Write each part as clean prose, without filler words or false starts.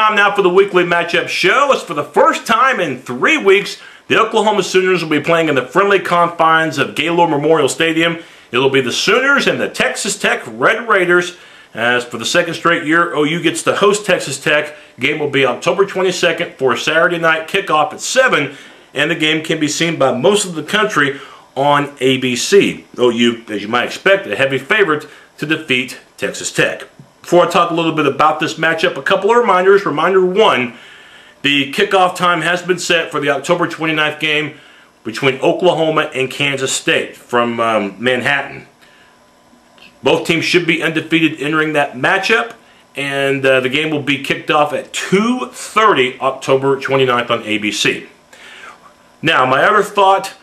time now for the weekly matchup show. It's for the first time in 3 weeks. The Oklahoma Sooners will be playing in the friendly confines of Gaylord Memorial Stadium. It'll be the Sooners and the Texas Tech Red Raiders. As for the second straight year, OU gets to host Texas Tech. Game will be October 22nd for a Saturday night kickoff at 7, and the game can be seen by most of the country on ABC. OU, as you might expect, a heavy favorite to defeat Texas Tech. Before I talk a little bit about this matchup, a couple of reminders. Reminder 1, the kickoff time has been set for the October 29th game between Oklahoma and Kansas State from Manhattan. Both teams should be undefeated entering that matchup, and the game will be kicked off at 2:30 October 29th on ABC. Now, my other thought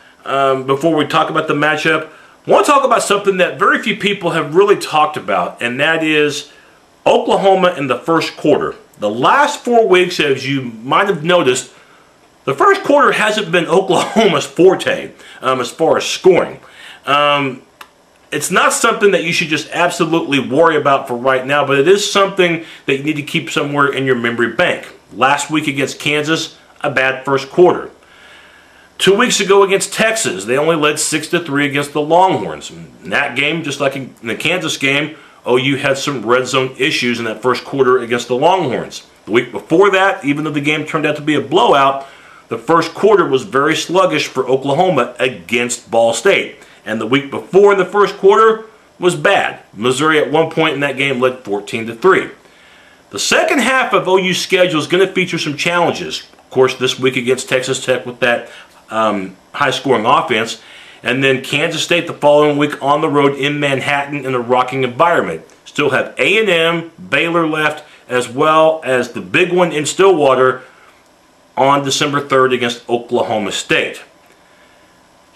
before we talk about the matchup, I want to talk about something that very few people have really talked about, and that is Oklahoma in the first quarter. The last 4 weeks, as you might have noticed, the first quarter hasn't been Oklahoma's forte as far as scoring. It's not something that you should just absolutely worry about for right now, but it is something that you need to keep somewhere in your memory bank. Last week against Kansas, a bad first quarter. 2 weeks ago against Texas, they only led 6-3 against the Longhorns. In that game, just like in the Kansas game, OU had some red zone issues in that first quarter against the Longhorns. The week before that, even though the game turned out to be a blowout, the first quarter was very sluggish for Oklahoma against Ball State. And the week before in the first quarter was bad. Missouri at one point in that game led 14-3. The second half of OU's schedule is going to feature some challenges. Of course, this week against Texas Tech with that high-scoring offense. And then Kansas State the following week on the road in Manhattan in a rocking environment. Still have A&M, Baylor left, as well as the big one in Stillwater on December 3rd against Oklahoma State.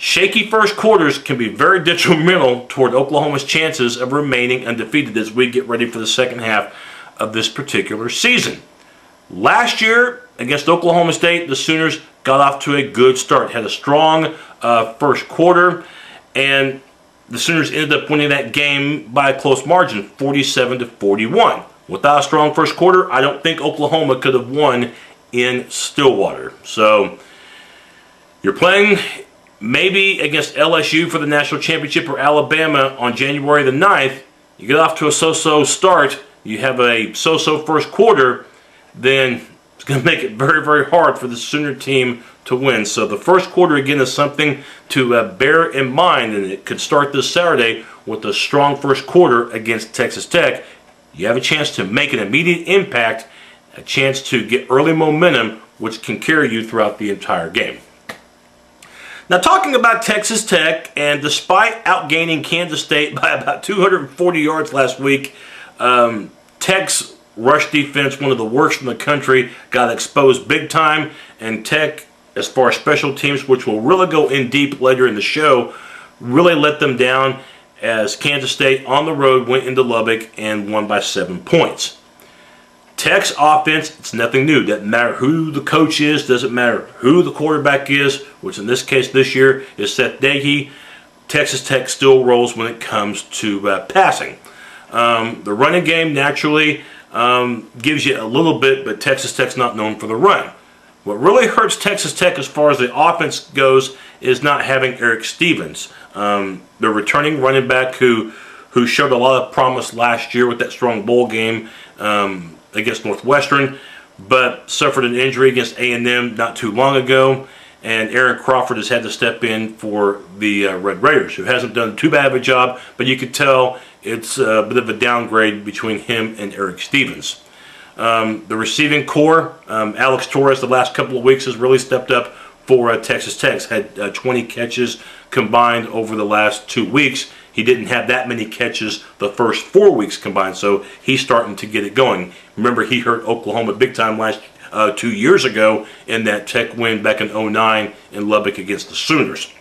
Shaky first quarters can be very detrimental toward Oklahoma's chances of remaining undefeated as we get ready for the second half of this particular season. Last year against Oklahoma State, the Sooners got off to a good start, had a strong first quarter, and the Sooners ended up winning that game by a close margin, 47-41. Without a strong first quarter, I don't think Oklahoma could have won in Stillwater. So you're playing maybe against LSU for the national championship or Alabama on January the 9th. You get off to a so-so start, you have a so-so first quarter, then it's going to make it very, very hard for the Sooner team to win. So the first quarter, again, is something to bear in mind, and it could start this Saturday with a strong first quarter against Texas Tech. You have a chance to make an immediate impact, a chance to get early momentum, which can carry you throughout the entire game. Now, talking about Texas Tech, and despite outgaining Kansas State by about 240 yards last week, Tech's rush defense, one of the worst in the country, got exposed big time, and Tech, as far as special teams, which will really go in deep later in the show, really let them down as Kansas State on the road went into Lubbock and won by 7 points. Tech's offense, it's nothing new. Doesn't matter who the coach is, doesn't matter who the quarterback is, which in this case this year is Seth Doege. Texas Tech still rolls when it comes to passing. The running game naturally gives you a little bit, but Texas Tech's not known for the run. What really hurts Texas Tech as far as the offense goes is not having Eric Stevens. The returning running back who showed a lot of promise last year with that strong bowl game against Northwestern, but suffered an injury against A&M not too long ago, and Aaron Crawford has had to step in for the Red Raiders, who hasn't done too bad of a job, but you could tell it's a bit of a downgrade between him and Eric Stevens. The receiving core, Alex Torres, the last couple of weeks has really stepped up for Texas Tech. Had 20 catches combined over the last 2 weeks. He didn't have that many catches the first 4 weeks combined, so he's starting to get it going. Remember, he hurt Oklahoma big time 2 years ago in that Tech win back in 2009 in Lubbock against the Sooners.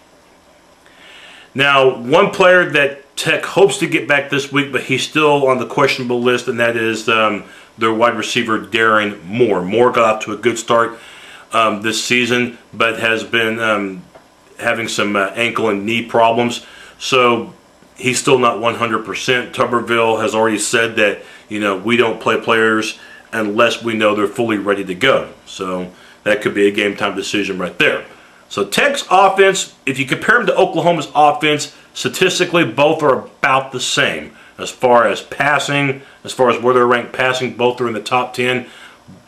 Now, one player that Tech hopes to get back this week, but he's still on the questionable list, and that is their wide receiver, Darren Moore. Moore got off to a good start this season, but has been having some ankle and knee problems. So he's still not 100%. Tuberville has already said that, we don't play players unless we know they're fully ready to go. So that could be a game time decision right there. So Tech's offense, if you compare them to Oklahoma's offense, statistically both are about the same. As far as passing, as far as where they're ranked passing, both are in the top 10.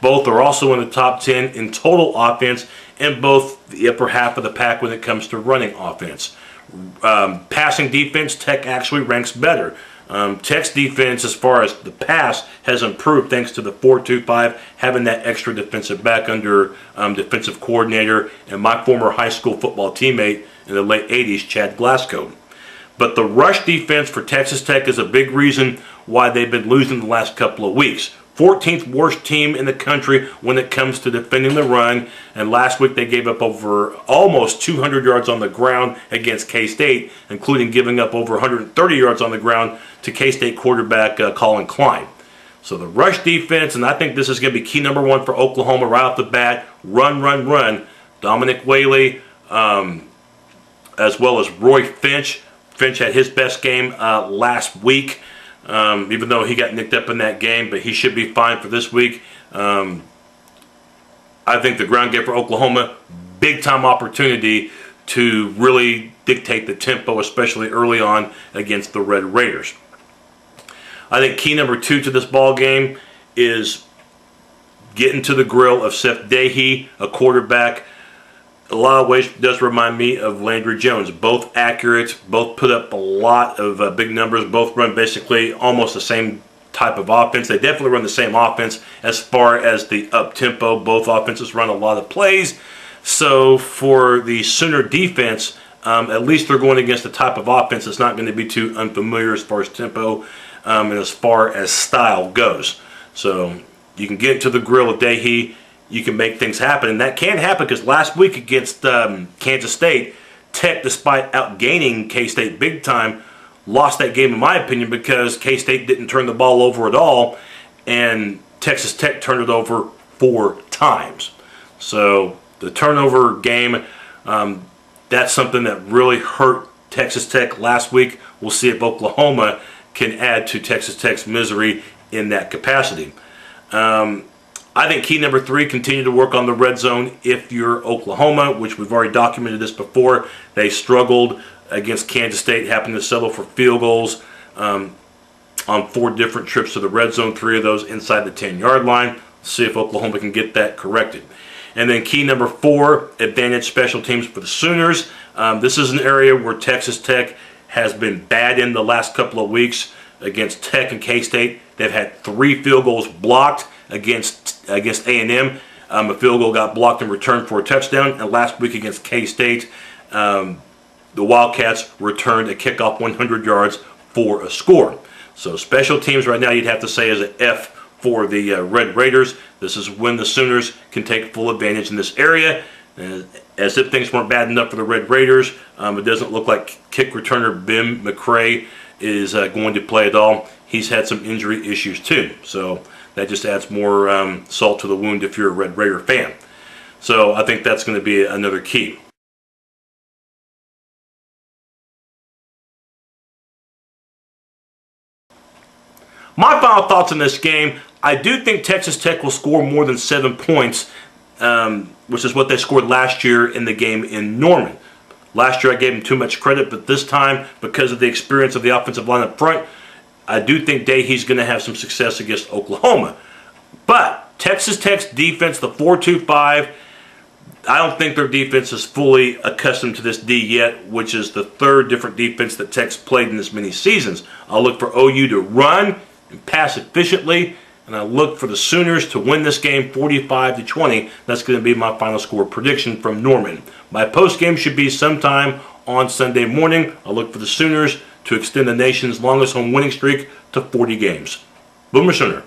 Both are also in the top 10 in total offense, and both the upper half of the pack when it comes to running offense. Passing defense, Tech actually ranks better. Tech's defense, as far as the pass, has improved thanks to the 4-2-5, having that extra defensive back under defensive coordinator and my former high school football teammate in the late 80s, Chad Glasgow. But the rush defense for Texas Tech is a big reason why they've been losing the last couple of weeks. 14th worst team in the country when it comes to defending the run, and last week they gave up over almost 200 yards on the ground against K-State, including giving up over 130 yards on the ground to K-State quarterback Colin Klein. So the rush defense, and I think this is going to be key number one for Oklahoma right off the bat, run, run, run. Dominic Whaley, as well as Roy Finch. Finch had his best game last week. Even though he got nicked up in that game, but he should be fine for this week. I think the ground game for Oklahoma, big time opportunity to really dictate the tempo, especially early on against the Red Raiders. I think key number two to this ball game is getting to the grill of Seth Doege, a quarterback. A lot of ways does remind me of Landry Jones. Both accurate, both put up a lot of big numbers, both run basically almost the same type of offense. They definitely run the same offense as far as the up-tempo. Both offenses run a lot of plays. So for the Sooner defense, at least they're going against a type of offense that's not going to be too unfamiliar as far as tempo and as far as style goes. So you can get to the grill of Doege. You can make things happen, and that can happen because last week against Kansas State, Tech, despite outgaining K-State big time, lost that game in my opinion because K-State didn't turn the ball over at all, and Texas Tech turned it over 4 times. So the turnover game, that's something that really hurt Texas Tech last week. We'll see if Oklahoma can add to Texas Tech's misery in that capacity. I think key number 3, continue to work on the red zone if you're Oklahoma, which we've already documented this before. They struggled against Kansas State, happened to settle for field goals on 4 different trips to the red zone, 3 of those inside the 10-yard line. See if Oklahoma can get that corrected. And then key number 4, advantage special teams for the Sooners. This is an area where Texas Tech has been bad in the last couple of weeks against Tech and K-State. They've had 3 field goals blocked against A&M. A field goal got blocked in return for a touchdown. And last week against K-State, the Wildcats returned a kickoff 100 yards for a score. So special teams right now you'd have to say is an F for the Red Raiders. This is when the Sooners can take full advantage in this area. As if things weren't bad enough for the Red Raiders, it doesn't look like kick returner Bim McCray is going to play at all. He's had some injury issues too. So that just adds more salt to the wound if you're a Red Raider fan. So I think that's going to be another key. My final thoughts on this game, I do think Texas Tech will score more than 7 points, which is what they scored last year in the game in Norman. Last year I gave them too much credit, but this time, because of the experience of the offensive line up front, I do think Doege's going to have some success against Oklahoma. But Texas Tech's defense, the 4-2-5, I don't think their defense is fully accustomed to this D yet, which is the 3rd different defense that Tech's played in this many seasons. I'll look for OU to run and pass efficiently, and I look for the Sooners to win this game 45-20. That's going to be my final score prediction from Norman. My post game should be sometime on Sunday morning. I look for the Sooners to extend the nation's longest home winning streak to 40 games. Boomer Sooner.